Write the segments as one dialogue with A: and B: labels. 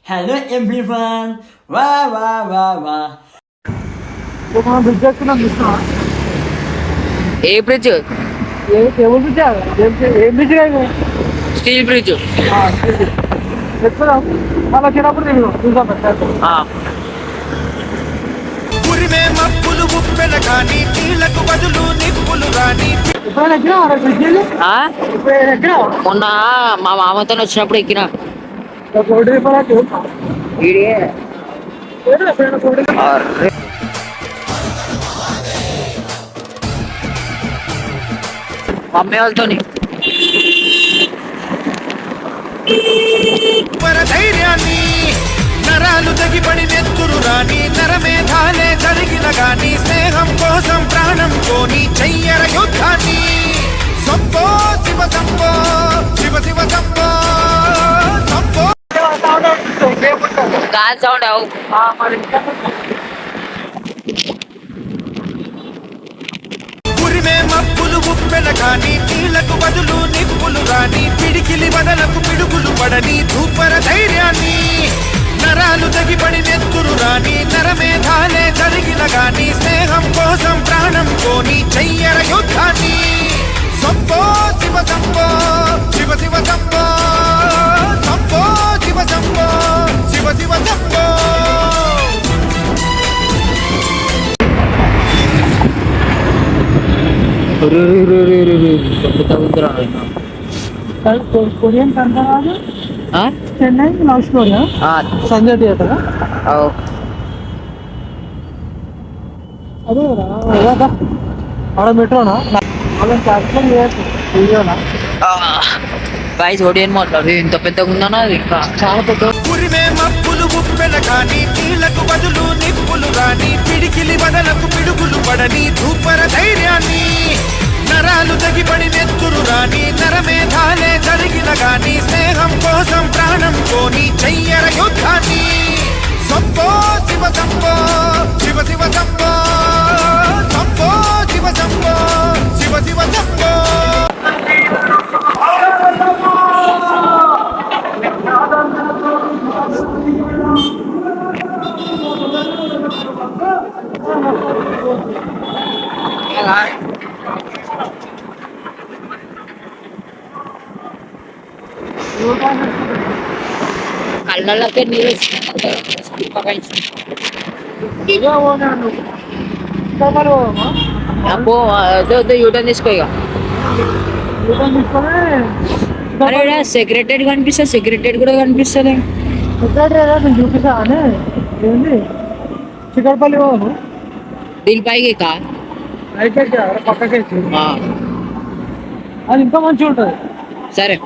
A: Hello everyone! Wah wah wah wah!
B: మనం bridge ఎక్కుతున్నాం చూస్తున్నా.
C: ఏ బ్రిడ్జ్?
B: టేబుల్ బ్రిడ్జ్ ఏం బ్రిడ్జ్ కాదు.
C: Steel bridge.
B: ఎక్కుదాం మళ్ళీ వచ్చినప్పుడు నేను చూసాం పెట్టారు. ఎప్పుడైనా ఎక్కినా బ్రిడ్జ్ ఎప్పుడైనా ఎక్కినా
C: మొన్న మా మామతో వచ్చినప్పుడు ఎక్కిన.
B: కోటి రూపాయలు ఎప్పుడైనా కోటి
C: మమ్మీ వాళ్ళతోని
D: ధైర్యాన్ని నరాలు తగిపడి నెత్తురు రాని నరమేధాలే జరిగిన గాని స్నేహం కోసం ప్రాణం కోని చెయ్యర యుద్ధాన్ని సంపో శివ సంపో శివ శివ సంపో సంపో
C: గాలి సౌండ్ అవు.
B: మరి
D: ఉరిమే మప్పులు ఉప్పెన కాని నీళ్లకు బదులు నిప్పులు రాని పిడికిలి బదలకు పిడుగులు పడని ధూపర ధైర్యాన్ని నరాలు తగిపడి నెత్తురు రాని నరమేధాలే జరిగిన గాని స్నేహం కోసం ప్రాణం కోని చెయ్యర యుద్ధాన్ని సంపో శివ సంపో శివ శివ సంపో సంపో శివ సంపో శివ శివ సంపో
B: కొరియన్ కంటనాలు Chennai love story Sanjay theatre అదే కదా ఆడ మెట్రోనా వాళ్ళని క్యాన్సల్ చేయొచ్చు వీడియోనా
C: గాయస్ ఓడియన్ మాట్లాడు. ఇంత పెద్దగా ఉందన్నా అది ఇంకా
B: చాలా పెద్ద
D: ఉరిమే మప్పులు ఉప్పెన కాని నీళ్లకు బదులు నిప్పులు రాని పిడికిలి బదలకు పిడుగులు పడని ధూపర ధైర్యాన్ని నరాలు తగిపడి నెత్తురు రాని నరమేధాలే జరిగిన గాని స్నేహం కోసం ప్రాణం కోని చెయ్యర యుద్ధాన్ని సంపో శివ సంపో శివ శివ సంపో సంపో శివ సంపో శివ శివ సంపో
C: కళ్ళకే నీళ్ళు
B: ఇదే పోనాను ఇంకా మరి పోదామా?
C: అబ్బో యూటర్న్ తీసుకో ఇక.
B: రిటర్న్ తీసుకొని
C: అరే సెక్రటరీ కనిపిస్తుంది, సెక్రటరీ కూడా కనిపిస్తుంది.
B: సెక్రటరీ నేను చూపిస్తా అని ఏంది చిక్కడపల్లి పోదాము
C: దీని పైకి కా
B: రైట్ పక్కకేసి అది ఇంకా మంచిగా ఉంటుంది.
C: సరే.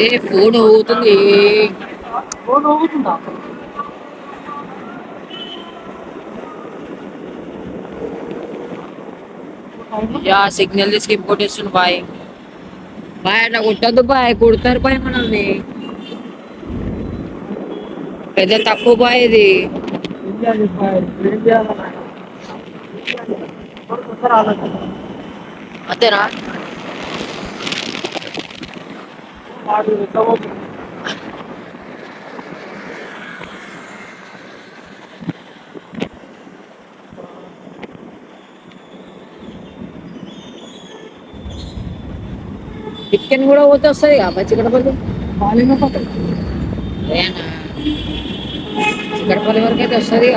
C: ఏ ఫోన్ అవుతుంది.
B: ఫోన్ ఊగుతుందా?
C: యా సిగ్నల్ తీసుకు ఇంపోర్ట్ చేస్తుంది. బాయ్ బాయ్ అట్లా కొట్టద్దు బాయ్, కొడతారు బాయ్ మనల్ని. పెద్ద తక్కువ బాయ్ ఇది.
B: ఏం చేయాలి బాయ్? ఏం చేయాలన్నా ఒకసారి ఆలోచన
C: అంతేనా?
B: వాడు ఎట్లా పోతుంది?
C: చికెన్ కూడా పోతే వస్తుంది చిక్కడపల్లి.
B: బాలింగ పక్కన
C: చిక్కడపల్లి వరకు అయితే వస్తుంది.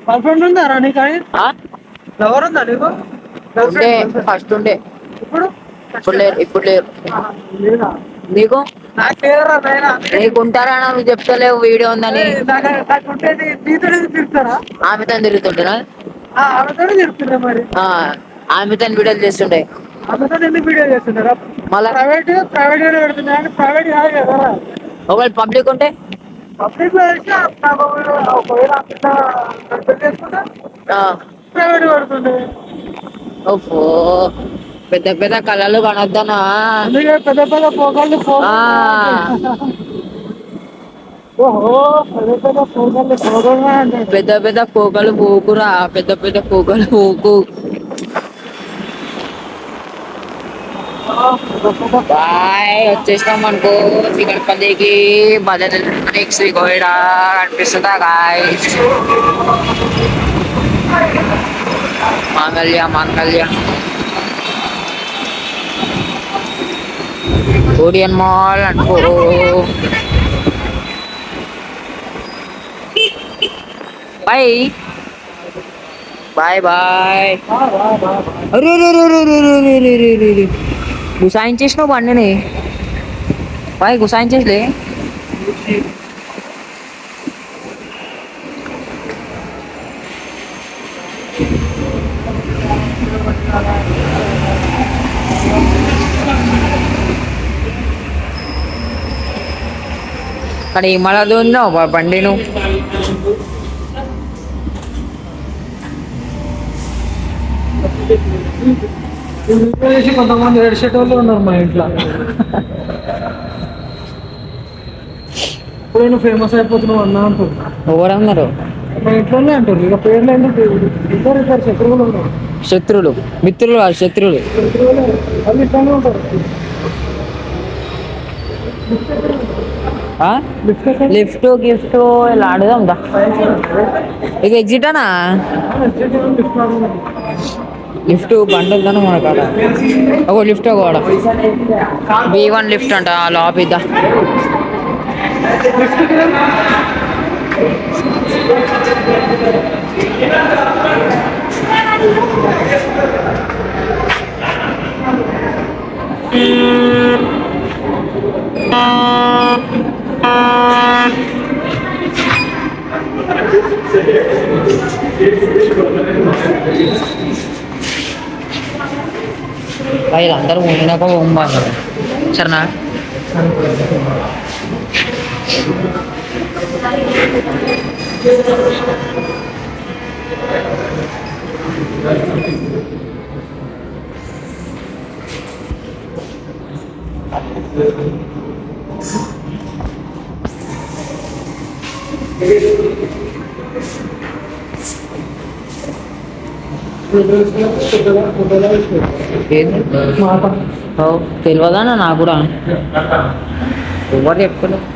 B: గర్ల్ ఫ్రెండ్ ఉందా రా నీకు? ఎవరు ఉందా నీకు?
C: ఉండే ఫస్ట్ ఉండే,
B: ఇప్పుడు
C: ఇప్పుడు లేరు. ఇప్పుడు లేరు.
B: లేదా?
C: నీకు
B: నాకు లేదురా నాయనా.
C: నీకు ఉంటారా? నువ్వు చెప్తలేవు వీడియో ఉందని.
B: నాకుంటే నీతోనే తిరుగుతారా?
C: ఆమెతో తిరుగుతుంటున్నా.
B: ఆమెతోనే తిరుగుతున్నా మరి.
C: ఆమెతో వీడియోలు చేస్తుండే.
B: ఆమెతో ఎందుకు వీడియో చేస్తున్నారా?
C: మళ్ళా
B: ప్రైవేట్ పెడుతున్నా కానీ ప్రైవేట్ కాదు కదా.
C: ఒకవేళ పబ్లిక్ ఉంటే
B: పబ్లిక్ లో వేసి ఒకవేళ చేసుకుంటా ప్రైవేట్ పెడుతుండే.
C: ఓహో పెద్ద పెద్ద కళలు కనొద్దనా?
B: అందుకే పెద్ద పెద్ద పోగాళ్ళు ఓహో పెద్ద పెద్ద పోగలు పోగలే అంటాడు.
C: పెద్ద పెద్ద పోకలు పోకురా, పెద్ద పెద్ద పోకలు పోకు. బాయ్ వచ్చేసినాం అనుకో శ్రీగణపతికి భద్రత శ్రీగోయిడా కనిపిస్తుందా guy. Mangalya Mangalya Odeon mall అనుకో. Bye bye bye. అరే గుసాయించేసినావు బండిని బాయ్, గుసాయించేసలే. అక్కడ ఏమలదు ఉన్నావు బండి నువ్వు.
B: కొంతమంది ఏడ్చేటోళ్ళు ఉన్నారు మా ఇంట్లో. ఇప్పుడు నువ్వు ఫేమస్ అయిపోతున్నావు అన్నా అంటారు.
C: ఎవరన్నారు?
B: మా ఇంట్లోనే అంటారు. ఇక పేర్లు ఏంటంటే ఇద్దరు శత్రువులు ఉన్నారు.
C: శత్రువులు మిత్రులు కాదు, శత్రువులు.
B: శత్రువులు వాళ్ళు ఇట్లానే ఉంటారు.
C: లిఫ్ట్ గిఫ్ట్ ఇలా ఆడుదాం దా. ఇది ఎగ్జిట్ అనా? లిఫ్ట్ బండి ఉందని మన కాడ ఒక లిఫ్ట్ కూడా B1 లిఫ్ట్ అంట లాబీద్దా. వీళ్ళందరూ ఉండినాక బొమ్మ సరేనా. తెలియదా నాకు కూడా ఎవరు చెప్పుకోలేదు.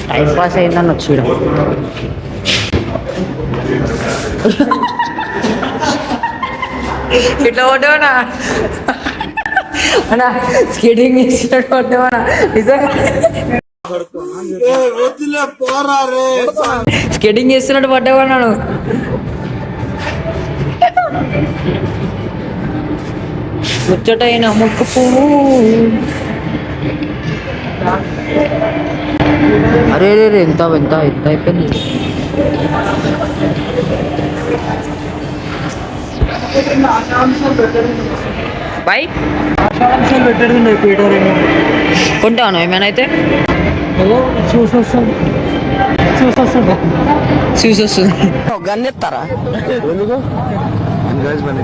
C: టైం పాస్ అయిందని వచ్చి ఇట్లా కొట్టేవనా అన్నా, స్కేటింగ్ చేసినట్టు కొట్టేవనా నిజంగా. స్కేటింగ్ చేస్తున్నట్టు పడ్డావన్నాను. ముచ్చటైన ముక్కు పువ్వు. అరే రే ఎంత ఎంత ఎంత అయిపోయింది. బాయ్ కొంటాను ఏమైనా అయితే
B: చూసొస్తుంది.
E: గన్నెత్తారా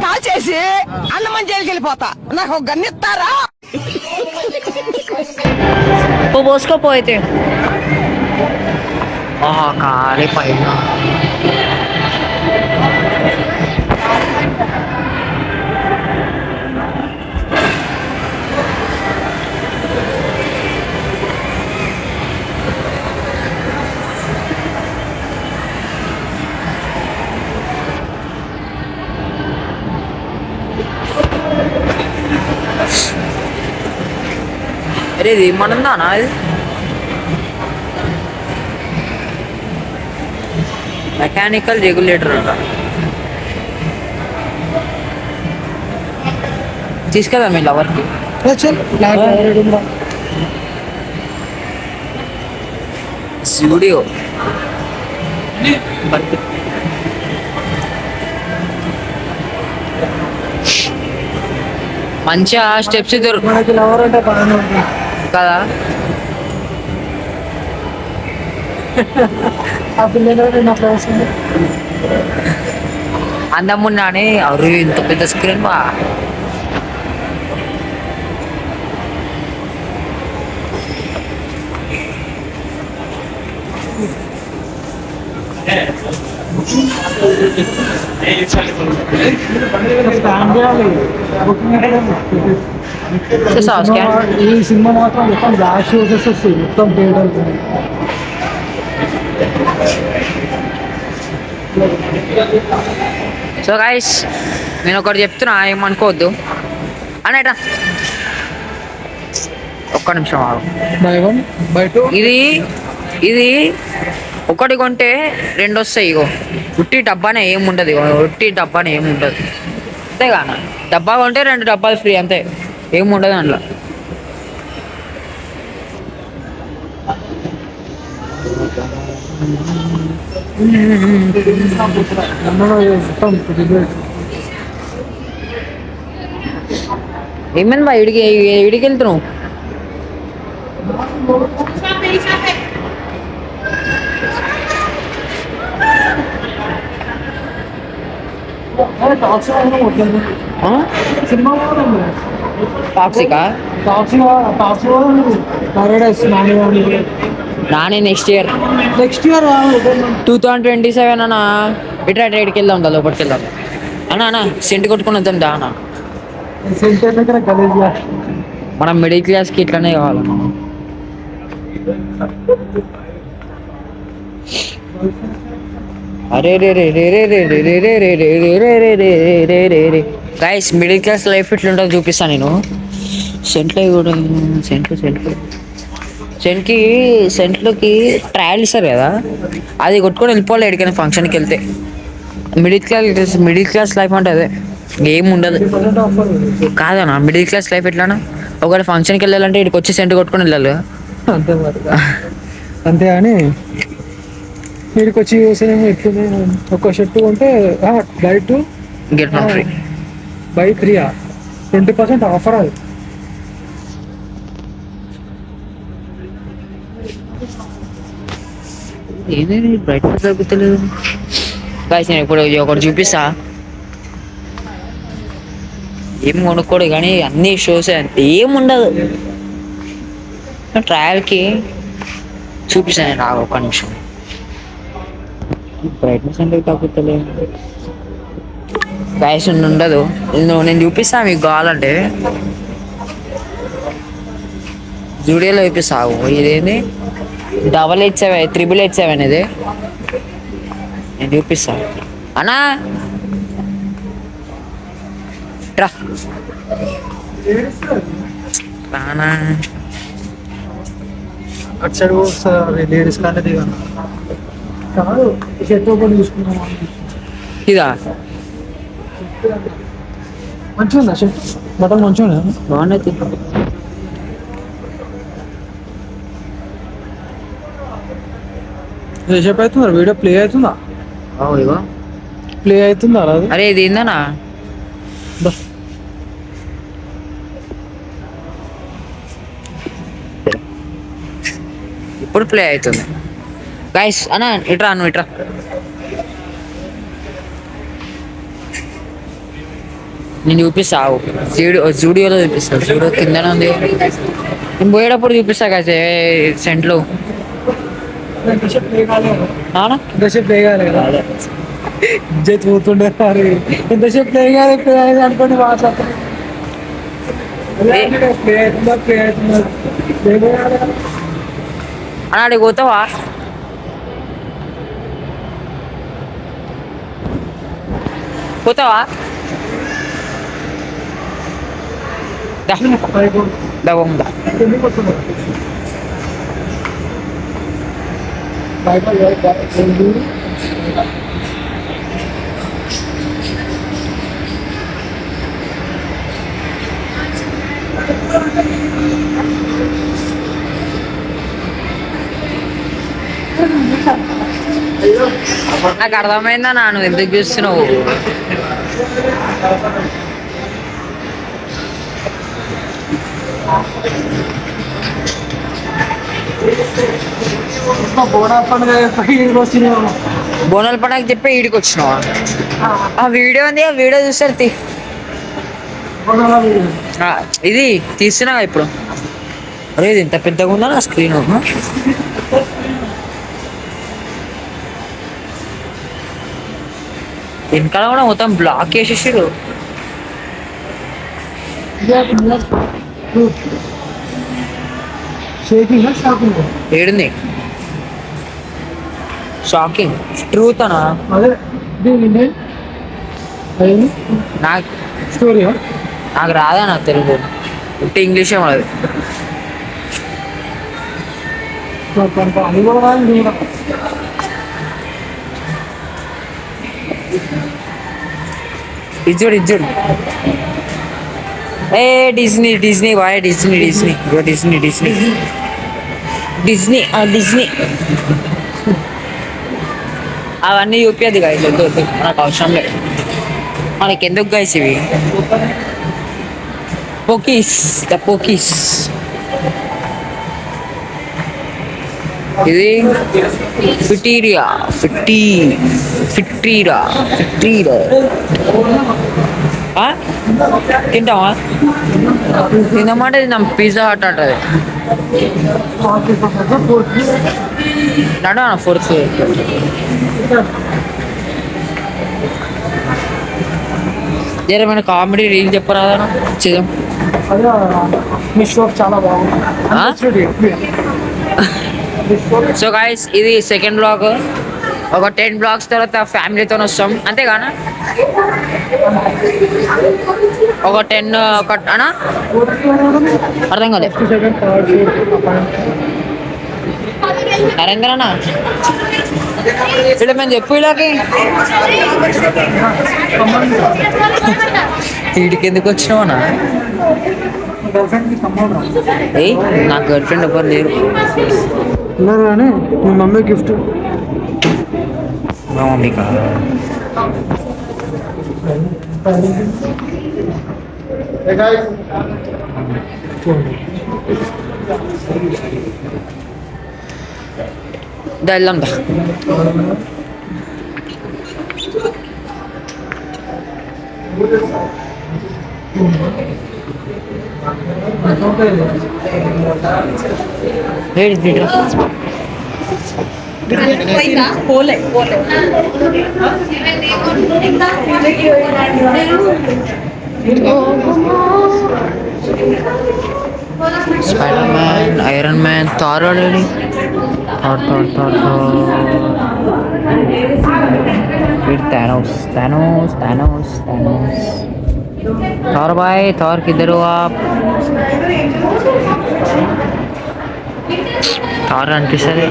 E: కాల్ చేసి అన్నమని జైలుకి వెళ్ళిపోతా, నాకు గన్నెత్తారా.
C: పోసుకోపోయితే కాలే పైన అరే ఇది ఏమనుందానా? అది మెకానికల్ రెగ్యులేటర్ అంట. తీసుకెళ్దాం మీ లవర్కి. స్టూడియో మంచిగా స్టెప్స్
B: మనకి లవర్ అంటే బాగానే ఉంటుంది
C: కదా.
B: ఆ పిల్లలు నా ఫ్రెండ్స్
C: అందమున్నానే అరు ఇంత పెద్ద స్క్రీన్ బా.
B: స్కాన్ చేయాలి బుకింగ్
C: చూసావా స్కాన్?
B: ఈ సినిమా మాత్రం మొత్తం లాస్ట్ షోసెస్ వస్తాయి మొత్తం థియేటర్.
C: సో గైస్ నేను ఒకటి చెప్తున్నా, ఏమనుకోవద్దు అనేట. ఒక్క నిమిషం ఆగు.
B: బై 1 బై 2
C: ఇది ఒకటి కొంటే రెండు వస్తాయి. ఇగో ఉట్టి డబ్బానే ఏముండదు, ఉట్టి డబ్బానే ఏముండదు అంతేగా. డబ్బా కొంటే 2 డబ్బాలు ఫ్రీ అంతే, ఏముండదు అందులో. ఏమైంది బా ఇడికి వెళ్తున్నావు?
B: సినిమా
C: టాక్సికా?
B: పారడైస్
C: నానే నెక్స్ట్ ఇయర్
B: నెక్స్ట్ ఇయర్
C: 2027 అన్న. ఇట్లా ట్రేడ్కి వెళ్దాం, లోపలికి వెళ్దాం అన్న. సెంటు కొట్టుకుని వద్దాం దా అన్న.
B: సెంటర్ దగ్గర గలీజ్గా.
C: మనం మిడిల్ క్లాస్కి ఇట్లానే కావాలన్నా. అరే రే రే రే రే రే రే రే రే రే రే రే రే రే రే రే రే గైస్, మిడిల్ క్లాస్ లైఫ్ ఇట్లుంటుందో చూపిస్తాను నేను. సెంట్లో కూడా సెంట్లోకి ట్రయల్ ఇస్తారు కదా, అది కొట్టుకొని వెళ్ళిపోవాలి ఎక్కడికైనా ఫంక్షన్కి వెళ్తే. మిడిల్ క్లాస్ లైఫ్ అంటే అదే, ఏం ఉండదు కాదన్నా. మిడిల్ క్లాస్ లైఫ్ ఎట్లానా, ఒకవేళ ఫంక్షన్కి వెళ్ళాలంటే ఇక్కడికి వచ్చి సెంట్ కొట్టుకొని వెళ్ళాలి.
B: అంతే మరి, అంతే అని వీడికి వచ్చి యూస్ ఎట్లుంది. ఒక షర్ట్ కొంటే by 2
C: get 1 free,
B: by 3 20% offer. అది
C: ఏదేది బ్రైట్నెస్ తగ్గుతలేదు గాయస్. నేను ఇప్పుడు ఒకటి చూపిస్తా, ఏం కొనుక్కోడు కానీ అన్ని షోస్ అంతే, ఏముండదు. ట్రయల్కి చూపిస్తాను నేను, రావు ఒక్క నిమిషం. బ్రైట్నెస్ అంటే తగ్గుతలేదు గాయస్, ఉండదు. నేను చూపిస్తాను మీకు కావాలంటే, జూడియోలో చూపిస్తావు. ఇదేంది 887 387 ఇది, నేను చూపిస్తాను అన్నా. రా రానా,
B: అటు సైడ్ వస్తుంది లేడీస్ కానీ దిగాను కాదు. షర్ట్ ఓపెన్ చూసుకున్నాం.
C: ఇదా
B: మంచిగా ఉందా షర్ట్? బట్టలు మంచిగా ఉందా?
C: బాగున్నది.
B: రేషప్ అవుతుందా? వీడియో ప్లే అవుతుందా?
C: ఇగో
B: ప్లే అవుతుందా? అది
C: అరే ఇది ఏందన్నా, ఇప్పుడు ప్లే అవుతుంది గైస్. అన్నా ఇట్రా, నువ్వు ఇట్రా. నేను చూపిస్తావు, జూడియోలో చూపిస్తాను. జూడియో కిందనే ఉంది, నేను పోయేటప్పుడు చూపిస్తా గైస్. సెంట్లో
B: ఎంతసేపు ప్లే కాలే కదా, ఇజ్జత్ పోతుండే. ఎంతసేపు ప్లే కాలే, ప్లే అయ్యేది అనుకోండి మాట్లాడుతుంది. ప్లే అవుతుందా, ప్లే అవుతుందా, ప్లే కాలే.
C: అన్నా అడిగి పోతావా? పోతావా? ఉందా నాకు అర్థమైందా నువ్వు ఎందుకు చూస్తున్నావు?
B: బోడా పండుగ ఈడికి వచ్చినాము.
C: బోనాల పండుగ చెప్పి ఈడికి వచ్చినావా? ఆ వీడియో ఉంది, ఆ వీడియో చూస్తారు తీ. ఆ, ఇది తీస్తున్నా ఇప్పుడు. అరే ఇది ఇంత పెద్దగా ఉందా నా స్క్రీన్? వెనకాల కూడా మొత్తం బ్లాక్ చేసేసారు.
B: షేకింగ్ షాకింగ్
C: ఏడుంది షాకింగ్ ట్రూత్ అనా?
B: అదే దీని అదేంటి
C: నాకు
B: స్టోరీయా?
C: నాకు రాదా నాకు తెలుగు, ఉట్టి ఇంగ్లీషే మనది.
B: అది కూడా రాదు, ఇది కూడా.
C: ఇజ్జుడు ఇజ్జుడు ఏ Disney Disney boy Disney Disney ఇగో డిజ్నీ డిజ్నీ డిజ్నీ డిజ్నీ అవన్నీ చూపించదు గాయస్, వద్దు వద్దు మనకు అవసరం లేదు. మనకి ఎందుకు గాయస్ ఇవి? పోకీస్ ద పోకీస్. ఇది ఫిటీరియా ఫిట్రీరా తింటావా? తినమంటే నా పిజ్జా హట్ అంటది. నడు ఫోర్త్ ఏమైనా కామెడీ రీల్ చెప్పరాదా? చేద్దాం.
B: అదే మీ షో చాలా బాగుంది.
C: సో గైస్ ఇది సెకండ్ బ్లాగ్. ఒక 10 బ్లాగ్స్ తర్వాత ఫ్యామిలీతో వస్తాం అంతేగానా? ఒక 10 ఒక అనా అర్థం కాలే. నరేంద్రనా ఇలా మేము చెప్పు ఇలాకి వీడికి ఎందుకు వచ్చినావనా? ఏ నా గర్ల్ ఫ్రెండ్ ఎవరు లేరు.
B: ఉన్నారు కానీ మీ మమ్మీ గిఫ్ట్.
C: మా మమ్మీకా? వెళ్దాం దా. Spider Man, Iron Man, Thor already. Thor Thanos. Thor boy Thor किधर हो आप? థార్ అనిపిస్తుంది.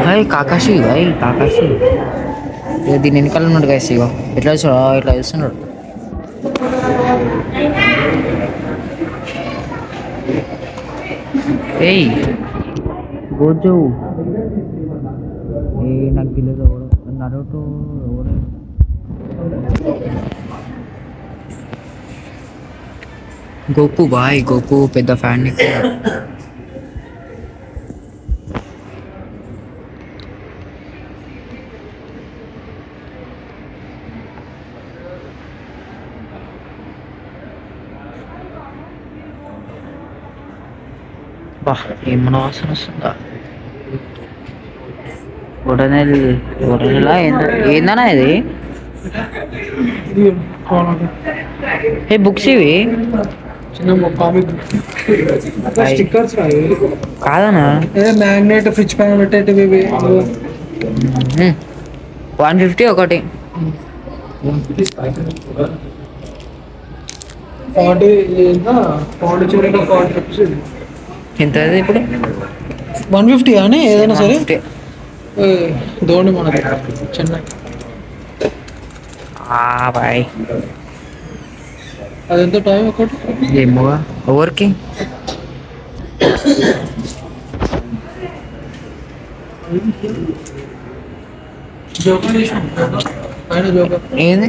C: భాయ్ కాకాషి దీని వెనకాల ఉన్నాడు గైస్. ఇగో ఎట్లా చూడ ఇట్లా చూస్తున్నాడు. ఏయ్ గోజో ఏ నాకు తెలియదు ఎవరు నరుటో ఎవరు. గోకు బాయ్ గోకు పెద్ద ఫ్యాన్. బా ఏమన్నా వాసన వస్తుందా? వడనెలా ఏందన్నా ఇది? ఏ బుక్స్ ఇవి
B: చిన్న కామిక్ స్టిక్కర్స్
C: కాదనా?
B: మ్యాగ్నెట్ ఫ్రిడ్జ్ పైన పెట్టేటివి ఇవి.
C: 150 ఒకటి.
B: 40 చూడండి 40 రూపీస్.
C: ఎంత అది ఇప్పుడు?
B: 150 కానీ ఏదైనా సరే
C: 150.
B: ధోని మనది చెన్నై.
C: బాయ్
B: అదెంత టైం ఒకటి
C: ఏమోగా ఎవరికి?
B: జోకర్ పైన జోకర్
C: ఏంది?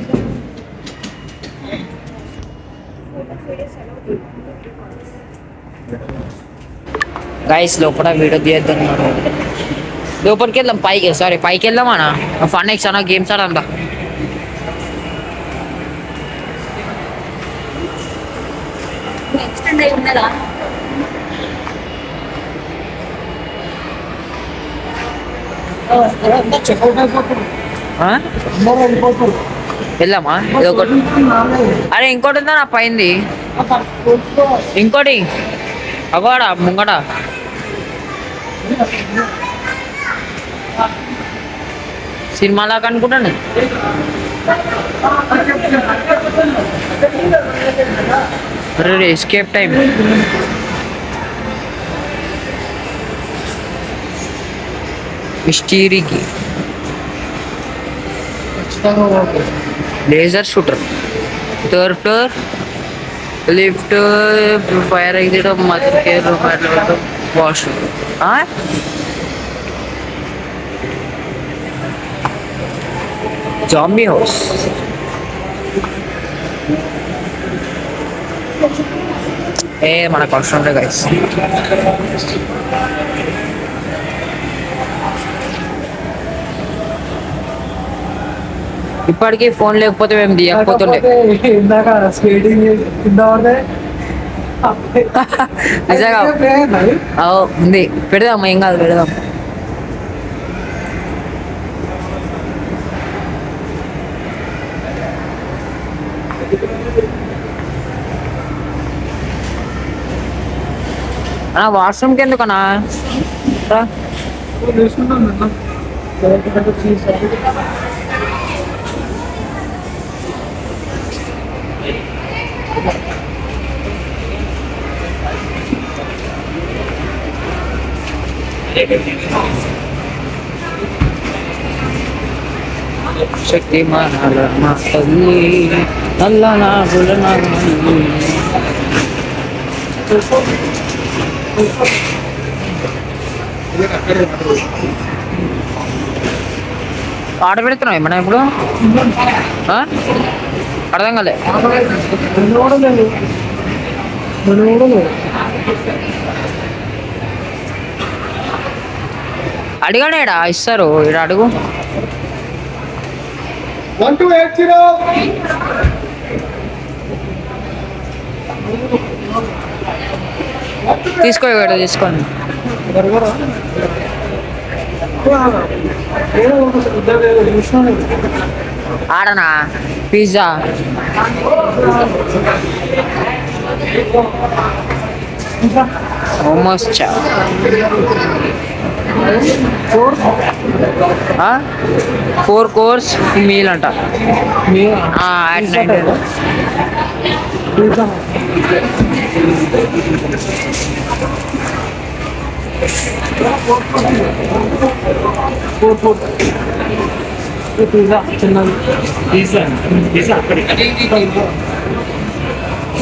C: గైస్ లోపల వీడియో తీయద్దు లోపలికి వెళ్దాం పైకి వెళ్దాం అన్న ఫన్ ఎక్స్ అన్న గేమ్స్ ఆడందా వెళ్దామా అరే ఇంకోటి ఉందా నా పైంది ఇంకోటి అగోడా ముంగడ సినిమాలాగా అనుకుంటాను అరే ఎస్కేప్ టైం మిస్టీరీకి laser shooter third floor lift fire exit mother care washroom zombie house మనకు అవసరం లేదు గైస్ ఇప్పటికీ ఫోన్ లేకపోతే మేము దిగకపోతుండే
B: ఇందాక స్కేటింగ్
C: నిజంగా ఉంది పెడదాం ఏం కాదు పెడదాం అన్నా వాష్రూమ్కి ఎందుకన్నా శక్తి మానల మా తల్లి నల్ల నాగుల ఆర్డర్ పెడుతున్నావు ఏమన్నా ఇప్పుడు అర్థం కాలే అడిగానేడా ఇస్తారు ఇక్కడ అడుగు
B: 1280
C: తీసుకోండి ఆడనా పిజ్జా ఆల్మోస్ట్ 4 course మీల్ అంట at night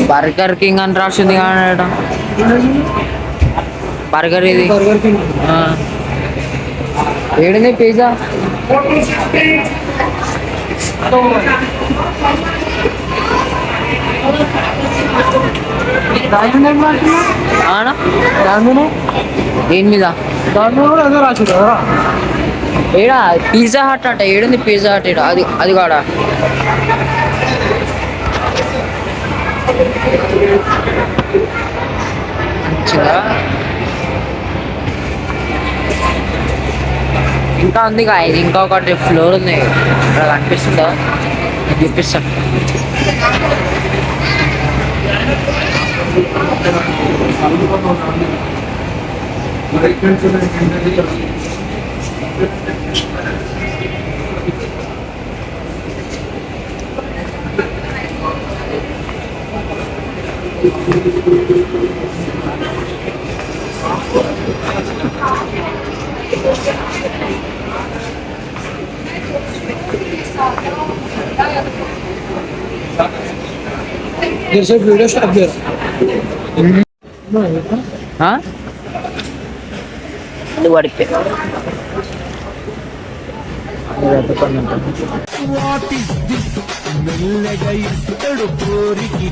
C: బర్గర్ కింగ్ అని రాసింది కానీ బర్గర్ ఇది ఏడింది పిజ్జా దేని మీద ఏడా పిజ్జా హట్ అంట ఏడుంది పిజ్జా హట్ ఏడా అది కూడా మంచిగా ఇంకా ఉంది ఇది ఇంకొకటి ఫ్లోర్ ఉంది ఇక్కడ కనిపిస్తుందా నేను చూపిస్తాను
B: वीडियो स्टॉप कर
C: అది పడిపోయి
D: మెల్లగా ఇస్తాడు పోరికి